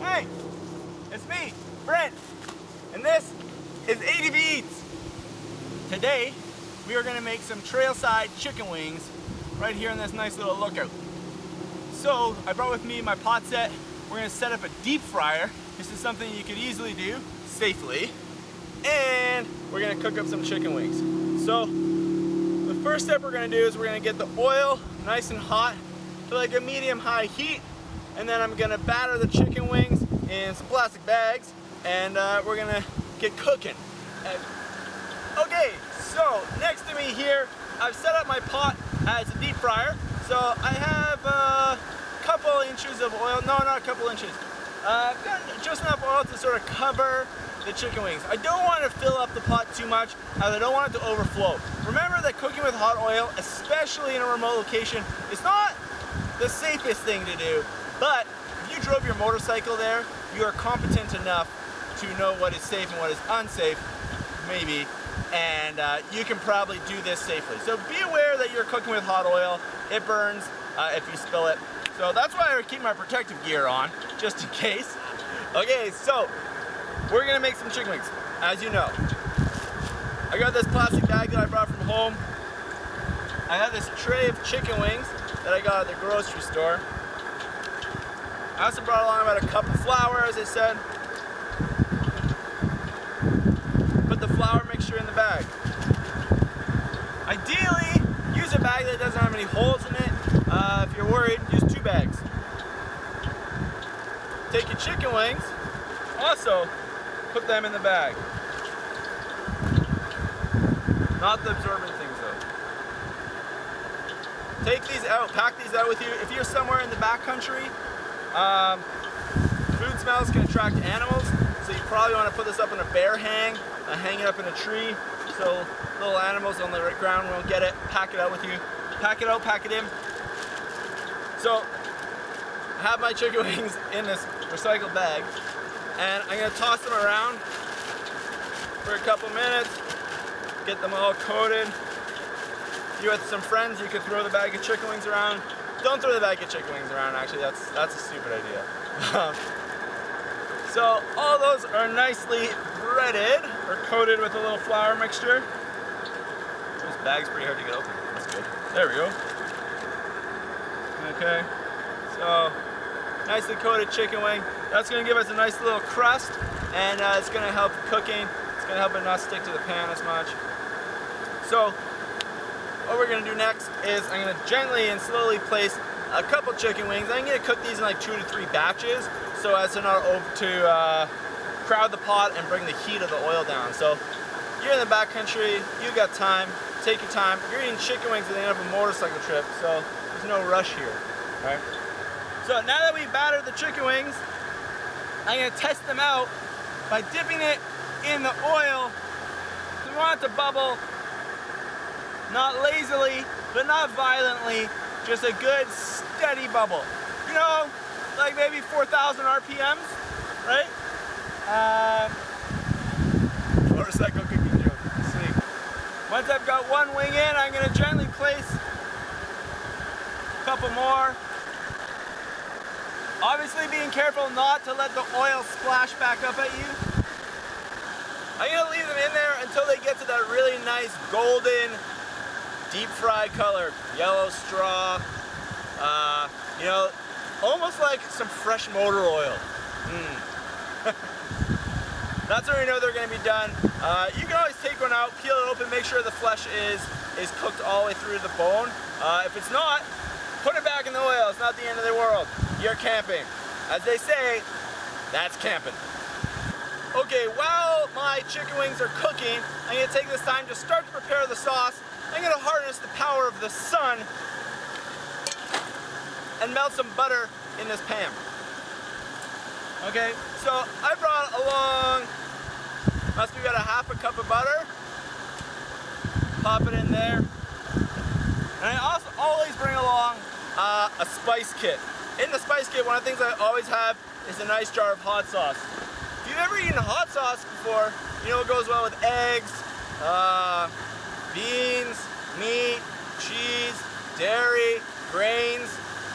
Hey, it's me, Brent, and this is ADV Eats. Today, we are gonna make some trailside chicken wings right here in this nice little lookout. So, I brought with me my pot set. We're gonna set up a deep fryer. This is something you could easily do safely. And we're gonna cook up some chicken wings. So, the first step we're gonna do is we're gonna get the oil nice and hot to like a medium-high heat. And then I'm gonna batter the chicken wings in some plastic bags, and we're gonna get cooking. Okay, so next to me here, I've set up my pot as a deep fryer. So I have a couple inches of oil, no, not a couple inches. I've got just enough oil to sort of cover the chicken wings. I don't want to fill up the pot too much, as I don't want it to overflow. Remember that cooking with hot oil, especially in a remote location, is not the safest thing to do. But if you drove your motorcycle there, you are competent enough to know what is safe and what is unsafe, maybe, and you can probably do this safely. So be aware that you're cooking with hot oil. It burns if you spill it. So that's why I keep my protective gear on, just in case. Okay, so we're gonna make some chicken wings, as you know. I got this plastic bag that I brought from home. I have this tray of chicken wings that I got at the grocery store. I also brought along about a cup of flour, as I said. Put the flour mixture in the bag. Ideally, use a bag that doesn't have any holes in it. If you're worried, use 2 bags. Take your chicken wings, also put them in the bag. Not the absorbent things though. Take these out, pack these out with you. If you're somewhere in the backcountry, food smells can attract animals, so you probably want to put this up in a bear hang it up in a tree, so little animals on the ground won't get it. Pack it out with you. Pack it out, pack it in. So, I have my chicken wings in this recycled bag, and I'm going to toss them around for a couple minutes, get them all coated. If you're with some friends, you could throw the bag of chicken wings around. Don't throw the bag of chicken wings around, actually, that's a stupid idea. So all those are nicely breaded or coated with a little flour mixture. This bag's pretty hard to get open. That's good. There we go. Okay, so nicely coated chicken wing. That's going to give us a nice little crust, and it's going to help cooking. It's going to help it not stick to the pan as much. So what we're going to do next is I'm going to gently and slowly place a couple chicken wings. I'm going to cook these in like 2 to 3 batches, so as to not crowd the pot and bring the heat of the oil down. So you're in the backcountry, you got time, take your time. You're eating chicken wings at the end of a motorcycle trip, so there's no rush here. All right. So now that we've battered the chicken wings, I'm going to test them out by dipping it in the oil. We want it to bubble, not lazily, but not violently, just a good steady bubble. You know, like maybe 4,000 RPMs, right? Motorcycle cooking joke, sweet. Once I've got one wing in, I'm gonna gently place a couple more. Obviously being careful not to let the oil splash back up at you. I'm gonna leave them in there until they get to that really nice golden, deep fried color, yellow straw, you know, almost like some fresh motor oil. That's when you know they're going to be done. You can always take one out, peel it open, make sure the flesh is cooked all the way through to the bone. If it's not, put it back in the oil. It's not the end of the world. You're camping. As they say, that's camping. Okay, while my chicken wings are cooking, I'm going to take this time to start to prepare the sauce. I'm going to harness the power of the sun and melt some butter in this pan. Okay, so I brought along, must be about a half a cup of butter. Pop it in there. And I also always bring along a spice kit. In the spice kit, one of the things I always have is a nice jar of hot sauce. If you've ever eaten hot sauce before, you know it goes well with eggs, beans, meat, cheese, dairy, grains,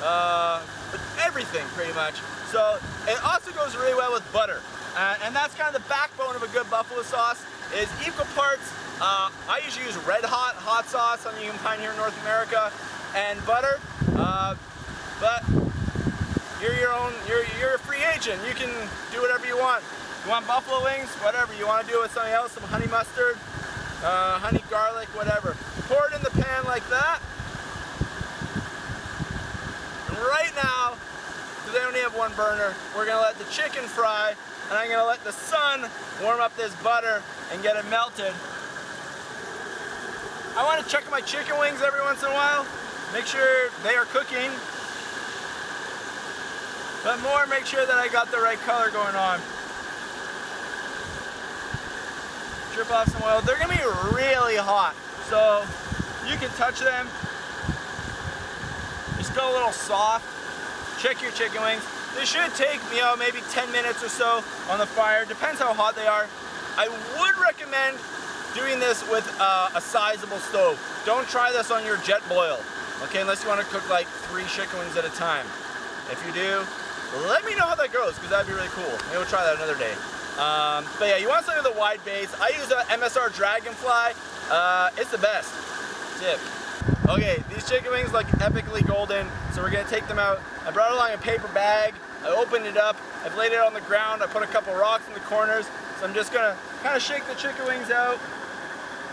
but everything pretty much. So it also goes really well with butter. And that's kind of the backbone of a good buffalo sauce, is equal parts. I usually use red hot sauce, something you can find here in North America, and butter. But you're a free agent. You can do whatever you want. You want buffalo wings? Whatever. You want to do it with something else, some honey mustard, honey garlic, whatever. Pour it in the pan like that. And right now, because I only have one burner, we're going to let the chicken fry, and I'm going to let the sun warm up this butter and get it melted. I want to check my chicken wings every once in a while, make sure they are cooking, but more make sure that I got the right color going on. Drip off some oil. They're gonna be really hot, so you can touch them. They're still a little soft. Check your chicken wings. They should take, maybe 10 minutes or so on the fire. Depends how hot they are. I would recommend doing this with a sizable stove. Don't try this on your jet boil, okay? Unless you want to cook like 3 chicken wings at a time. If you do, let me know how that goes, because that'd be really cool. Maybe we'll try that another day. But yeah, you want something with a wide base. I use a MSR Dragonfly. It's the best. Tip. Okay, these chicken wings look epically golden, so we're gonna take them out. I brought along a paper bag. I opened it up. I've laid it on the ground. I put a couple rocks in the corners. So I'm just gonna kind of shake the chicken wings out.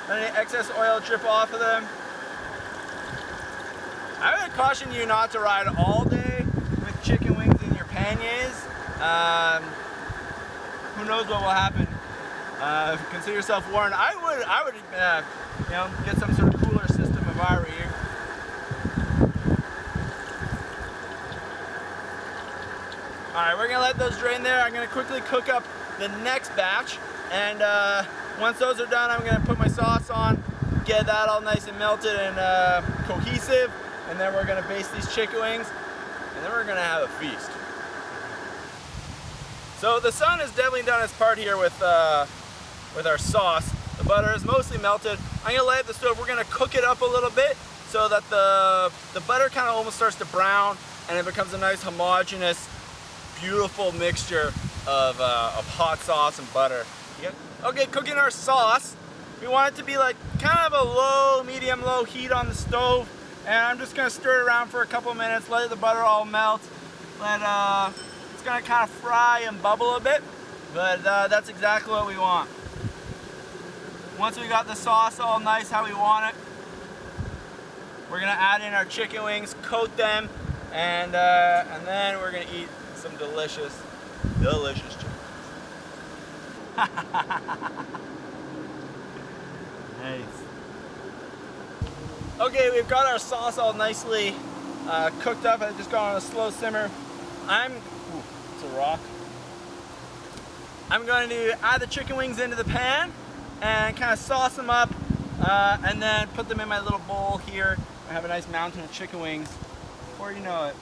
Let any excess oil drip off of them. I would caution you not to ride all day with chicken wings in your panniers. Who knows what will happen? Consider yourself warned. I would, get some sort of cooler system if I were you. All right, we're gonna let those drain there. I'm gonna quickly cook up the next batch, and once those are done, I'm gonna put my sauce on, get that all nice and melted and cohesive, and then we're gonna baste these chicken wings, and then we're gonna have a feast. So the sun has definitely done its part here with our sauce. The butter is mostly melted. I'm gonna lay it at the stove. We're gonna cook it up a little bit so that the butter kind of almost starts to brown, and it becomes a nice homogeneous, beautiful mixture of hot sauce and butter. Okay, cooking our sauce. We want it to be like kind of a low, medium, low heat on the stove, and I'm just gonna stir it around for a couple minutes, let the butter all melt. It's gonna kind of fry and bubble a bit, but that's exactly what we want. Once we got the sauce all nice how we want it, we're gonna add in our chicken wings, coat them, and then we're gonna eat some delicious chicken. Nice. Okay, we've got our sauce all nicely cooked up. I just got on a slow simmer. It's a rock. I'm going to add the chicken wings into the pan and kind of sauce them up, and then put them in my little bowl here. I have a nice mountain of chicken wings before you know it.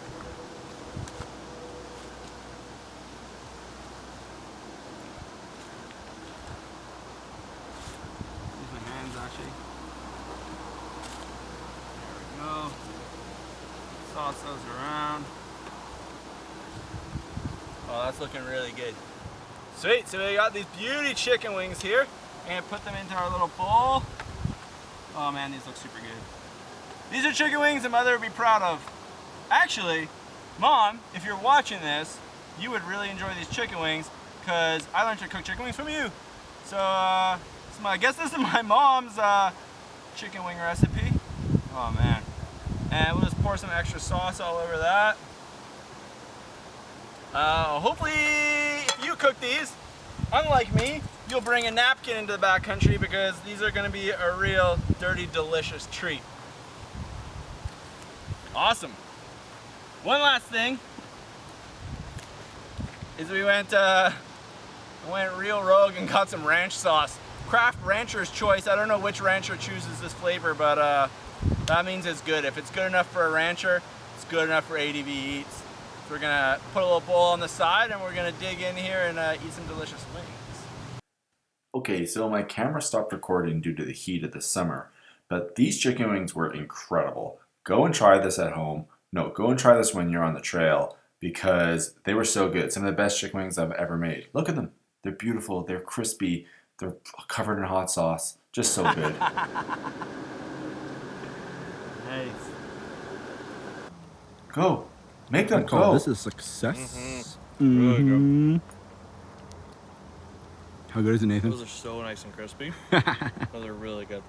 Use my hands actually. There we go. Sauce those around. Oh, that's looking really good. Sweet, so we got these beauty chicken wings here, and put them into our little bowl. Oh man, these look super good. These are chicken wings that Mother would be proud of. Actually, Mom, if you're watching this, you would really enjoy these chicken wings, because I learned to cook chicken wings from you. So, I guess this is my mom's chicken wing recipe. Oh man. And we'll just pour some extra sauce all over that. Hopefully, if you cook these, unlike me, you'll bring a napkin into the backcountry, because these are going to be a real dirty, delicious treat. Awesome. One last thing is we went real rogue and got some ranch sauce. Kraft Rancher's Choice. I don't know which rancher chooses this flavor, but that means it's good. If it's good enough for a rancher, it's good enough for ADV Eats. So we're gonna put a little bowl on the side, and we're gonna dig in here and eat some delicious wings. Okay, so my camera stopped recording due to the heat of the summer, but these chicken wings were incredible. Go and try this at home. No, go and try this when you're on the trail. because they were so good. Some of the best chicken wings I've ever made. Look at them. They're beautiful. They're crispy. They're covered in hot sauce. Just so good. Nice. Go. Make them I call go. this a success. Really good. How good is it, Nathan? Those are so nice and crispy. Those are really good.